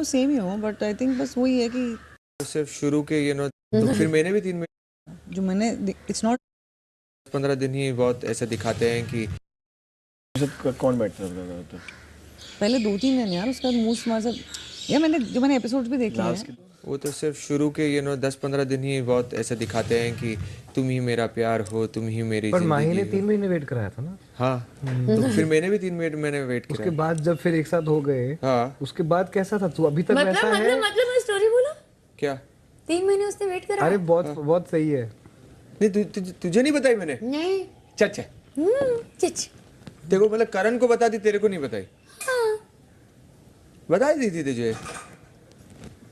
Same ही हो, but I think बस वही है कि सिर्फ शुरू के तो फिर मैंने भी 3 महीने जो मैंने इट्स नॉट 15 दिन ही बहुत ऐसा दिखाते हैं कि कौन बैठता था तो पहले 2-3 दिन यार, उसके बाद मूड मार सब यार मैंने एपिसोड्स भी देखे हैं। वो तो सिर्फ शुरू के 10-15 दिन ही बहुत ऐसा दिखाते हैं कि तुम ही मेरा प्यार हो, तुम ही मेरी पर माही जिंदगी ने हो। 3 महीने वेट कराया था ना। हाँ, तो फिर मैंने भी 3 महीने वेट उसके किया। बाद जब फिर एक साथ हो गए, हाँ, उसके बाद कैसा था तू? अभी तक मतलब वैसा है? मैं स्टोरी बोला क्या? 3 महीने उसने वेट करा। अरे बहुत बहुत सही है। नहीं तुझे नहीं बताई मैंने? नहीं। चच चिच। देखो मतलब करण को बता दी, तेरे को नहीं बताई? हाँ। बता दी थी तुझे?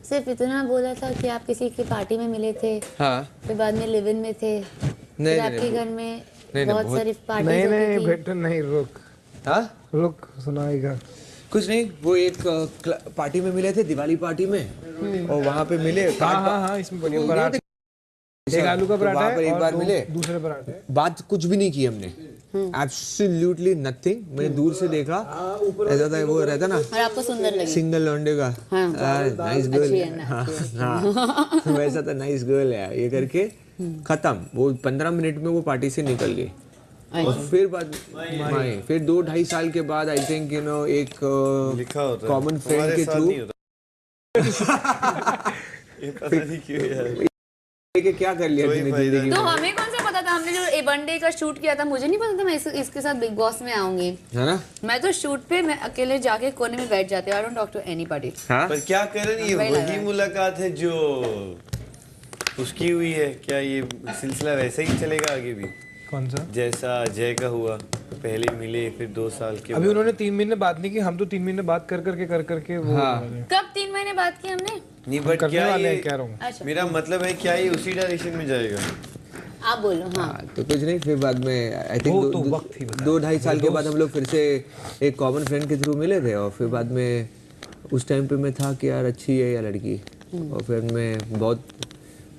सिर्फ इतना बोला था कि आप किसी की पार्टी में मिले थे, हाँ। फिर बाद में लिव इन में थे, फिर आपके घर में बहुत सारी पार्टी नहीं बेटा नहीं, रुक। हाँ, रुक, सुनाएगा कुछ नहीं। वो एक पार्टी में मिले थे, दिवाली पार्टी में, और वहाँ पे मिले। हाँ, इसमें बढ़िया पराठा, एक आलू का पराठा है एक और बार मिले, दूसरे पराठे। बात कुछ भी नहीं की हमने, एब्सोल्युटली नथिंग। मैंने दूर से देखा, ऐसा था वो रहता ना, और आपको सुंदर लगी। सिंगल लौंडे का, नाइस गर्ल, हाँ वैसा था, नाइस गर्ल है ये करके खत्म। वो 15 मिनट में वो पार्टी से निकल गई। और फिर बाद फिर 2-2.5 साल के बाद आई थिंक एक कॉमन फ्रेंड के थ्रू कि क्या कर लिया तूने जिंदगी में। तो हमें कौन सा पता था? हमने जो ए वन डे का शूट किया था, मुझे नहीं पता था मैं इसके साथ बिग बॉस में आऊंगी, है ना? मैं तो शूट पे मैं अकेले जाके कोने में बैठ जाती हूँ। I don't talk to anybody. पर क्या करण, ये वही मुलाकात है जो उसकी हुई है क्या? ये सिलसिला वैसे ही चलेगा आगे भी? कौन सा? जैसा अजय का हुआ, पहले मिले फिर 2 साल के अभी उन्होंने 3 महीने बात नहीं की, हम तो 3 महीने बात कर करके वो कब 3 महीने बात की हमने? नहीं, बट करने क्या वाले ये हैं, कह रहा हूँ। अच्छा, मेरा मतलब है क्या ये उसी डायरेक्शन में जाएगा? आप बोलो। हाँ, तो कुछ नहीं। फिर बाद में आई थिंक वो तो वक्त ही बताया। 2-2.5 साल के बाद हम लोग फिर से एक कॉमन फ्रेंड के थ्रू मिले थे। और फिर बाद में उस टाइम पे मैं था कि यार अच्छी है या लड़की, और फिर मैं बहुत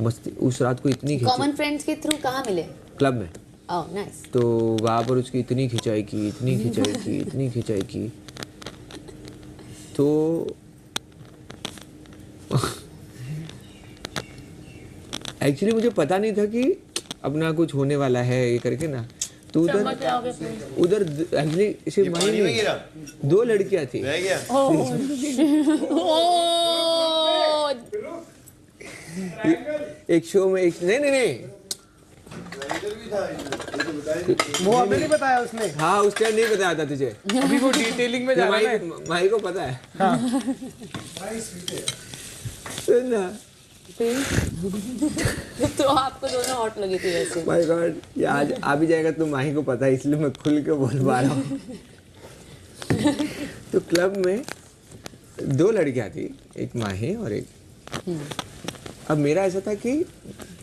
मस्ती उस रात को इतनी कॉमन फ्रेंड्स के थ्रू कहाँ मिले? क्लब में। Oh nice. तो वहाँ पर उसकी इतनी खिंचाई की तो एक्चुअली मुझे पता नहीं था कि अपना कुछ होने वाला है ये करके ना। तो उधर एक्चुअली सिर्फ पानी में गिरा? 2 लड़कियां थी। रह गया? एक शो में एक नहीं वो हमें नहीं बताया उसने। हाँ, उस टाइम नहीं बताया था तुझे। अभी वो डिटेलिंग में जा रहा है। माही को पता है। हाँ। सुन ना, तो आपको दोनों हॉट लगी थी वैसे। माय गॉड, ये आज आ भी जाएगा तो माही को पता है, इसलिए मैं खुल के बोल पा रहा हूँ। तो क्लब में 2 लड़कियां थी, एक माही और एक। अब मेरा ऐसा था कि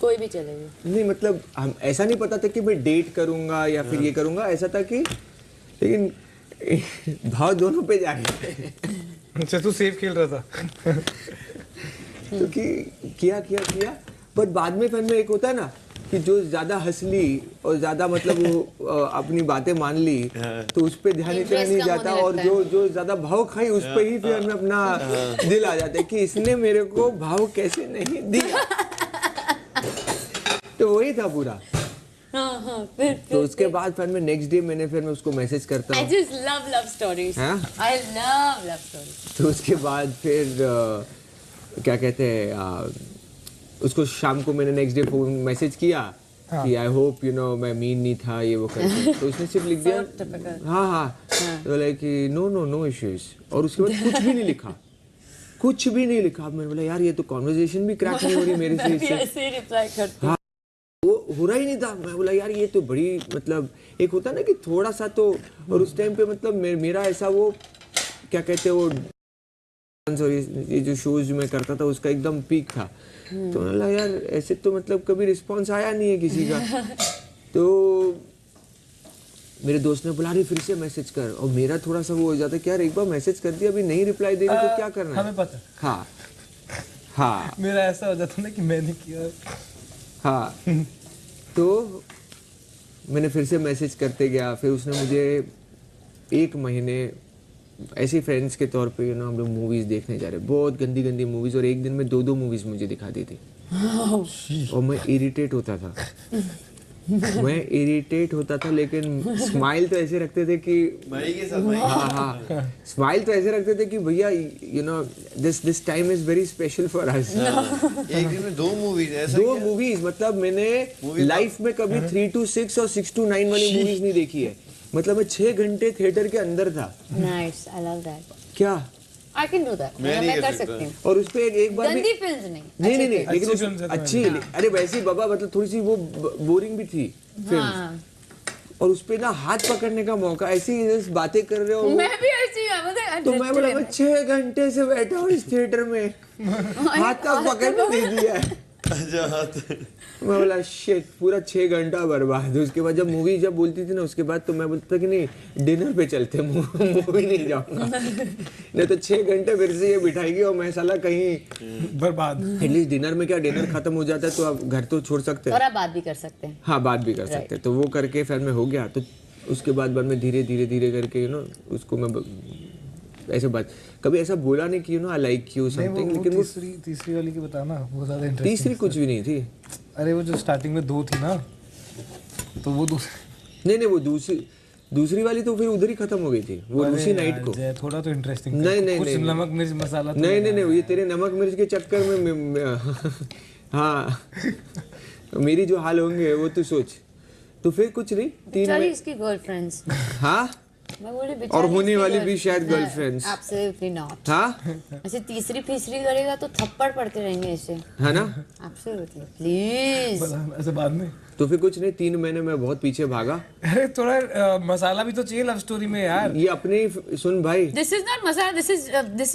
कोई भी चलेगी। नहीं, मतलब हम ऐसा नहीं पता था कि मैं डेट करूंगा या फिर ये करूंगा, ऐसा था कि लेकिन भाव दोनों पे जा रहे थे। अच्छा, तू सेफ खेल रहा था। तो किया बट बाद में फिर में एक होता है ना कि जो ज्यादा हंस ली और ज्यादा मतलब वो अपनी बातें मान ली, तो उस पे ध्यान इतना नहीं जाता, और जो ज्यादा भाव खाई उस पे ही फिर हमें अपना दिल आ जाता है कि इसने मेरे को भाव कैसे नहीं दिया। तो वही था पूरा। फिर तो उसके बाद फिर मैं नेक्स्ट डे मैंने उसको मैसेज करता I हूँ। just love stories. हाँ? I love stories. तो उसके बाद फिर क्या कहते हैं, उसको शाम को मैंने नेक्स्ट डे फोन मैसेज किया कि आई होप मैं मीन नहीं था ये वो करके। तो उसने सिर्फ लिख दिया हाँ, तो लाइक नो इश्यूज, और उसके बाद कुछ भी नहीं लिखा। मैंने बोला यार ये तो कॉन्वर्जेशन भी क्रैक नहीं हो रही मेरे से इससे। ऐसे रिप्लाई करती। हाँ, वो हो रहा ही नहीं था। मैं बोला यार ये तो बड़ी मतलब एक होता ना कि थोड़ा सा तो, और उस टाइम पे मतलब मेरा ऐसा वो क्या कहते हैं वो ये जो शोज मैं करता था उसका एकदम पीक था। तो मैंने बोला यार ऐसे तो मतलब कभी रिस्पांस आया नहीं है किसी का। तो मेरे दोस्त ने बोला अरे फिर से मैसेज कर, और मेरा थोड़ा सा वो हो जाता कि यार एक बार मैसेज कर दिया, अभी नहीं रिप्लाई दे रही तो क्या करना है। हमें पता। हाँ मेरा ऐसा हो जाता ना कि मैंने किया। हाँ तो मैंने फिर से मैसेज करते गया, फिर उसने मुझे 1 महीने ऐसे फ्रेंड्स के तौर पे हम लोग मूवीज देखने जा रहे, बहुत गंदी गंदी मूवीज, और एक दिन में 2 मूवीज मुझे दिखा दी थी और मैं इरिटेट होता था। लेकिन स्माइल तो ऐसे रखते थे कि भाई के साथ भाई। हाँ स्माइल तो ऐसे रखते थे कि भैया this time is very special for us. एक दिन में 2 मूवीज ऐसा 2 मूवीज, मतलब मैंने लाइफ में कभी 3 to 6 और 6 to 9 वाली मूवीज नहीं देखी है। मतलब मैं 6 घंटे थिएटर के अंदर था। Nice, I love that. क्या आई कैन डू दैट, मैं नहीं मैं कर कर सकता। सकती हूँ। और उस पे एक बार भी गंदी फिल्म नहीं, नहीं नहीं नहीं, अच्छी लेकिन अच्छी फिल्म है तो अच्छी, अरे वैसी बाबा, मतलब थोड़ी सी वो बोरिंग भी थी फिल्म। फिल्म। हाँ, और उस पे ना हाथ पकड़ने का मौका, ऐसी जैसे बातें कर रहे हो, मैं भी ऐसी हूँ, मुझे तो मैं बोला मैं 6 घंटे से बैठा हूँ इस थिएटर में, हाथ का पकड़ में दे दिया है। अच्छा मैं बोला शिट, पूरा 6 घंटा बर्बाद। उसके बाद जब मूवी बोलती थी ना, उसके बाद तो मैं बोलता था कि नहीं डिनर पे चलते, मूवी नहीं जाऊंगा। नहीं तो 6 घंटे फिर से ये बिठाएगी और मैं साला कहीं बर्बाद। एटलीस्ट डिनर में क्या, डिनर खत्म हो जाता है तो आप घर तो छोड़ सकते और हैं। आप बात भी कर सकते हैं। हाँ बात भी कर सकते हैं, तो वो करके फिर मैं हो गया। तो उसके बाद में धीरे धीरे करके उसको मैं ऐसे बात कभी ऐसा बोला नहीं कि आई लाइक यू समथिंग, लेकिन वो तीसरी वाली की बताना, वो ज्यादा इंटरेस्टिंग। तीसरी कुछ भी नहीं थी। अरे वो जो स्टार्टिंग में 2 थी ना, तो वो नहीं वो दूसरी वाली तो फिर उधर ही खत्म हो गई थी, वो उसी नाइट को। थोड़ा तो इंटरेस्टिंग नहीं कुछ नहीं नमक मिर्च मसाला तो नहीं ये तेरे नमक मिर्च के चक्कर में हाँ मेरी जो हाल होंगे वो तू सोच। तो फिर कुछ नहीं, 3 बेचारी में इसकी गर्लफ्रेंड्स, हाँ मैं बोली बेचारी और होने इसकी वाली भी girlfriends। शायद गर्लफ्रेंड्स। Absolutely not. हाँ ऐसे तीसरी करेगा तो थप्पड़ पड़ते रहेंगे ऐसे। है ना। Absolutely, please. ऐसे बाद में। तो फिर कुछ नहीं, 3 महीने में बहुत पीछे भागा। अरे थोड़ा मसाला भी तो चाहिए लव स्टोरी में यार। ये अपने सुन भाई, this is not masala, this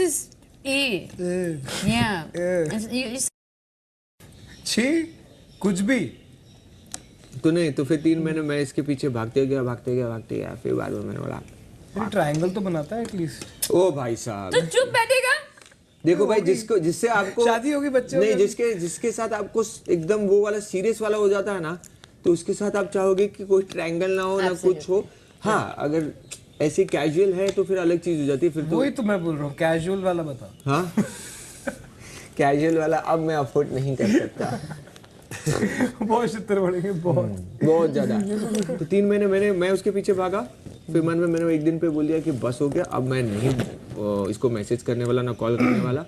is a या छी कुछ भी तो नहीं। तो फिर 3 महीने मैं इसके पीछे भागते गया। फिर बाद में मैंने बोला ट्रायंगल तो बनाता है एटलीस्ट। ओ भाई साहब, तो चुप बैठेगा। देखो भाई, जिससे आपको शादी होगी, बच्चे नहीं, होंगे। जिसके साथ आपको एकदम वो वाला सीरियस वाला हो जाता है ना, तो उसके साथ आप चाहोगे कि कोई ट्रायंगल ना हो ना कुछ हो। हाँ अगर ऐसे कैजुअल है तो फिर अलग चीज हो जाती है फिर तो। वही तो मैं बोल रहा हूँ, कैजुअल वाला बता। हाँ कैजुअल वाला अब मैं अफोर्ड नहीं कर सकता। बहुत शितर पड़ेंगे, बहुत ज्यादा। तो 3 महीने मैं उसके पीछे भागा। फिर मन में मैंने एक दिन पे बोल दिया कि बस हो गया, अब मैं नहीं इसको मैसेज करने वाला ना कॉल करने वाला,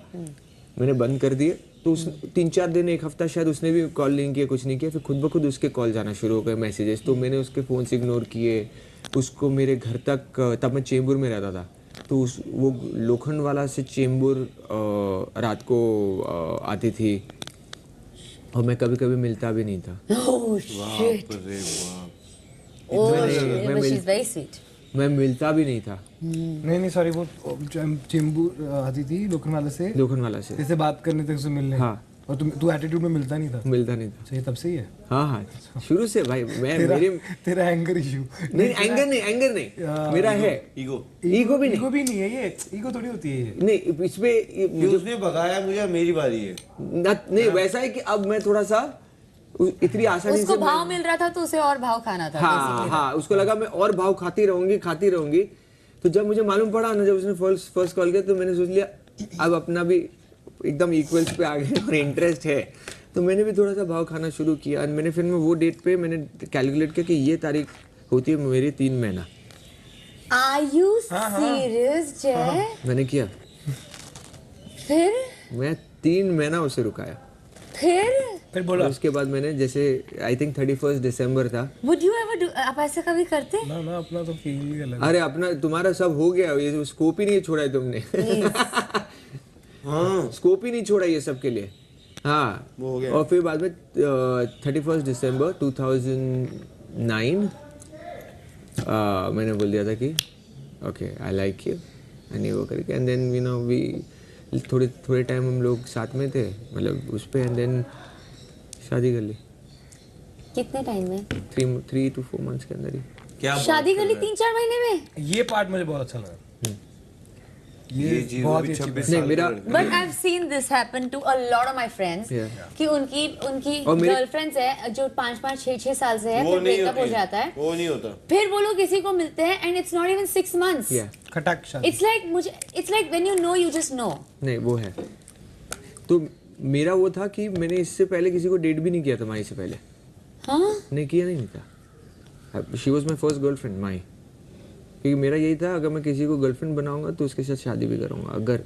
मैंने बंद कर दिए। तो उस 3-4 दिन, 1 हफ्ता शायद उसने भी कॉल नहीं किया, कुछ नहीं किया। फिर खुद ब खुद उसके कॉल जाना शुरू हो गए, मैसेजेस। तो मैंने उसके फ़ोन से इग्नोर किए उसको। मेरे घर तक, तब मैं चेंबूर में रहता था, तो वो लोखंड वाला से चेंबूर रात को आती थी और मैं कभी कभी मिलता भी नहीं था। Oh shit, oh shit, she is very sweet. मैं मिलता भी नहीं था नहीं सॉरी, वो चेंबूर आती थी लोखंड वाला से से जैसे बात करने तक से मिलने। हाँ। और तू एटीट्यूड में मिलता नहीं था। मिलता नहीं था। सही, तब से ही है। हाँ शुरू से भाई। तेरा एंगर इशू नहीं, एंगर नहीं मेरा है। ईगो भी नहीं है ये, ईगो थोड़ी होती है ये। नहीं, इसमें उसने भगाया मुझे, मेरी बारी है। नहीं वैसा है कि अब मैं थोड़ा सा इतनी आसानी उसको से भाव मिल रहा था तो उसे और भाव खाना था। हाँ उसको लगा मैं और भाव खाती रहूंगी। तो जब मुझे मालूम पड़ा ना, जब उसने फर्स्ट कॉल किया, तो मैंने सोच लिया अब अपना भी एकदम इक्वल्स पे आ गए और इंटरेस्ट है, तो मैंने भी थोड़ा सा भाव खाना शुरू किया। और मैंने फिर वो डेट पे मैंने कैलकुलेट किया कि ये तारीख होती है मेरी 3 महीना। Are you serious, जय? मैंने किया, फिर मैं 3 महीना उसे रुकाया। फिर बोला उसके बाद मैंने, जैसे आई थिंक 31 दिसंबर था। Would you ever do? आप ऐसा कभी करते? ना अपना तो फील ही अलग। अरे अपना तुम्हारा सब हो गया, ये स्कोप ही नहीं छोड़ा है तुमने। हाँ स्कोप ही नहीं छोड़ा ये सब के लिए। हाँ वो हो गया। और फिर बाद में 31 दिसंबर 2009 मैंने बोल दिया था कि okay I like you, and वो करके एंड देन वी थोड़े टाइम हम लोग साथ में थे, मतलब उस पे, एंड देन शादी कर ली। कितने टाइम में? 3 to 4 months के अंदर ही। क्या शादी कर ली 3-4 महीने में? ये पार्ट मुझे बहुत अच्छा लगा। ये चीज बहुत अभी ही अच्छी 26 नहीं, साल मेरा- की लड़की। But I've seen this happen to a lot of my friends. Yeah. कि उनकी और मेरे- गर्लफ्रेंड्स है जो 5-5, 6-6 साल से है, वो फिर नहीं ब्रेकअप हो होती, जाता है, वो नहीं होता। फिर वो लोग किसी को मिलते हैं and it's not even 6 months. Yeah. खटाक शादी। It's like when you know, you just know. नहीं वो है। तो मेरा वो था कि मैंने इससे पहले किसी को डेट भी नहीं किया था माही से पहले। हाँ? नहीं किया नहीं था। She was my first girlfriend Mahi. क्योंकि मेरा यही था अगर मैं किसी को गर्लफ्रेंड बनाऊंगा तो उसके साथ शादी भी करूंगा। अगर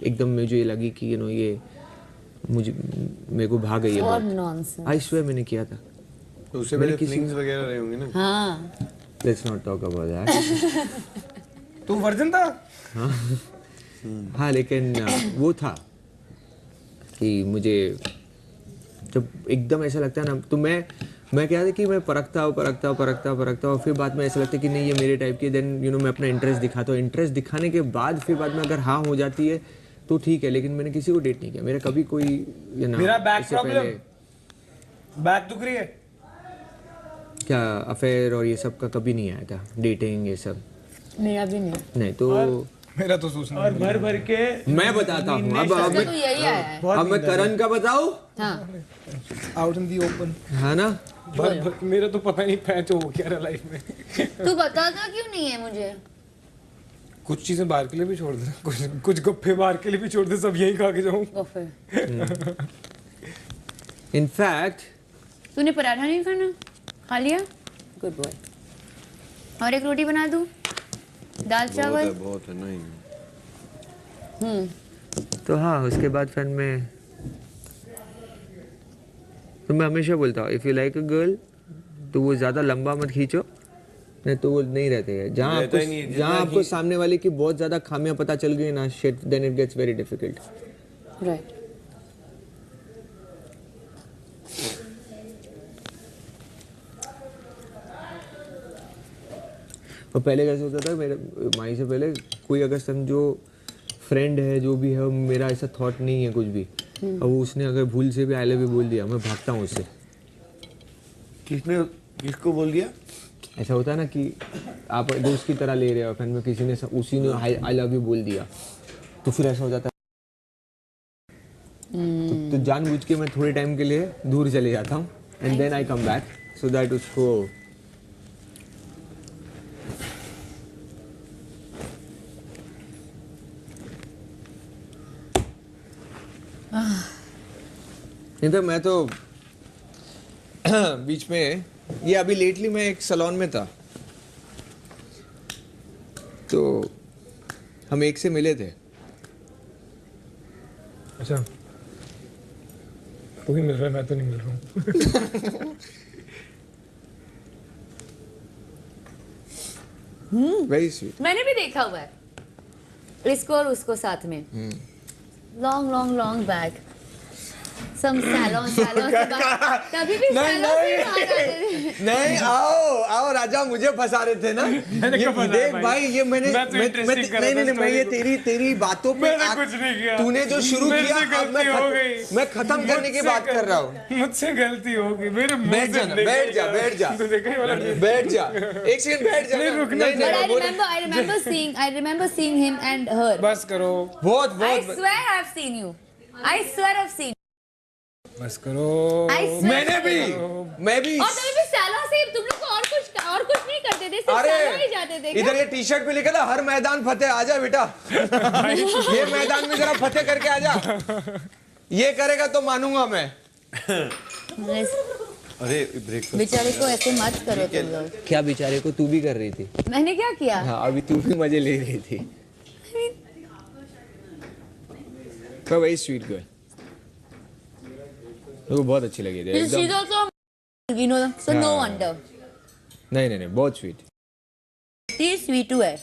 एकदम मुझे ये लगी कि ये मुझे मेरे को भाग गई है और बहुत। nonsense. आई स्वेयर मैंने किया था। तो उससे मैंने पहले किसी- फ्लिंग्स वगैरह रहे होंगे ना। हाँ. Let's not talk about that. तू वर्जन था? हाँ लेकिन वो था कि मुझे जब एकदम ऐसा लगता है ना तो मैं क्या था कि मैं परखता हूँ और फिर बाद में ऐसा लगता है कि नहीं ये मेरे टाइप की, देन मैं अपना इंटरेस्ट दिखाता हूँ। इंटरेस्ट दिखाने के बाद फिर बाद में अगर हाँ हो जाती है तो ठीक है, लेकिन मैंने किसी को डेट नहीं किया। मेरा कभी कोई मेरा बैक इससे प्रॉब्लम, बैक दुख रही है। क्या अफेयर और ये सब का कभी नहीं आया था, डेटिंग ये सब मेरा भी नहीं. तो मेरा तो सोचना और भर भर के मैं बताता हूँ। अब इसका तो यही आया है. मैं करण का बताऊँ, हाँ. Out in the open. है ना? भर भर मेरा तो पता नहीं पैच हो क्या रहा लाइफ में। तू बताता क्यों नहीं है मुझे? कुछ चीजें बाहर के लिए भी छोड़ दे, कुछ गप्पे बाहर के लिए भी छोड़ दे, सब यही खा के जाऊं। वो फिर. इनफैक्ट तूने पराठा नहीं खाना? खा लिया? Good boy. और एक रोटी बना दूं? दाल चावल? बहुत है नहीं। तो हाँ उसके बाद फिर मैं हमेशा बोलता हूँ if you like a girl तो वो ज़्यादा लंबा मत खींचो, नहीं तो वो नहीं रहते हैं। रहता ही नहीं, जितना आपको ही- सामने वाले की बहुत ज़्यादा खामियां पता चल गई ना, shit, then it gets very difficult. Right. और पहले कैसे होता था, मेरे माई से पहले कोई अगर समझो फ्रेंड है जो भी है, मेरा ऐसा थॉट नहीं है कुछ भी, और वो उसने अगर भूल से भी आई लव यू बोल दिया, मैं भागता हूँ उससे। किसको बोल दिया? ऐसा होता है ना कि आप दोस्त की तरह ले रहे हो, फिर में किसी ने उसी ने आई लव यू बोल दिया, तो फिर ऐसा हो जाता है तो जानबूझ के मैं थोड़े टाइम के लिए दूर चले जाता हूँ and then I come back so that उसको नहीं तो मैं तो बीच में ये अभी लेटली मैं एक सैलून में था तो हम एक से मिले थे। अच्छा, तू ही मिल रहा है, मैं तो नहीं मिल रहा हूँ। Very sweet. मैंने भी देखा हुआ है इसको और उसको साथ में. Long long long back. Some salon से बाहर. कभी भी सैलून से बाहर आते थे. नहीं आओ राजा, मुझे फंसा रहे थे ना। ये देख भाई, ये मैंने मैं तो interesting कर रहा था नहीं मैं ये story तेरी बातों पे मैंने कुछ नहीं किया। तूने जो शुरू मेरे किया से अब गलती हो गई। मैं खत्म करने की बात कर रहा हूँ। मुझसे गलती हो गई, मेरे मुंह बैठ से जा ना, निकल बैठ जा, गया। बैठ जा। तू देखा ही वाला नहीं। बैठ जा, एक सेकंड बैठ जा। नहीं, रुकना But I बोल- remember seeing him and her. बस करो, बहुत I बहुत swear I've seen you. I swear I've seen. बस करो। I swear. मैं भी और तभी भी सैलून से तुम लोग को और कुछ नहीं करते थे, सिर्फ सैलून ही जाते थे. इधर ये टी शर्ट पे लिखा था हर मैदान फतेह, आजा बेटा। ये मैदान में जरा फतेह करके आजा, ये करेगा तो मानूंगा मैं। अरे ब्रेकफास्ट बेचारे को ऐसे मत करो तुम लोग. क्या बेचारे को तू भी कर रही थी? मैंने क्या किया? हाँ अभी तू भी मजे ले रही थी। तो वेरी स्वीट गर्ल, मेरे को बहुत अच्छी लगी थी She's एकदम। also, so no wonder. नहीं बहुत स्वीट। She sweet है.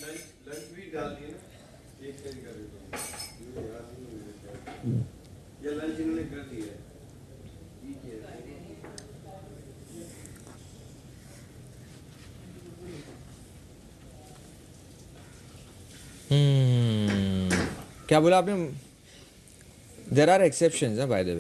क्या बोला आपने? There are exceptions by the way.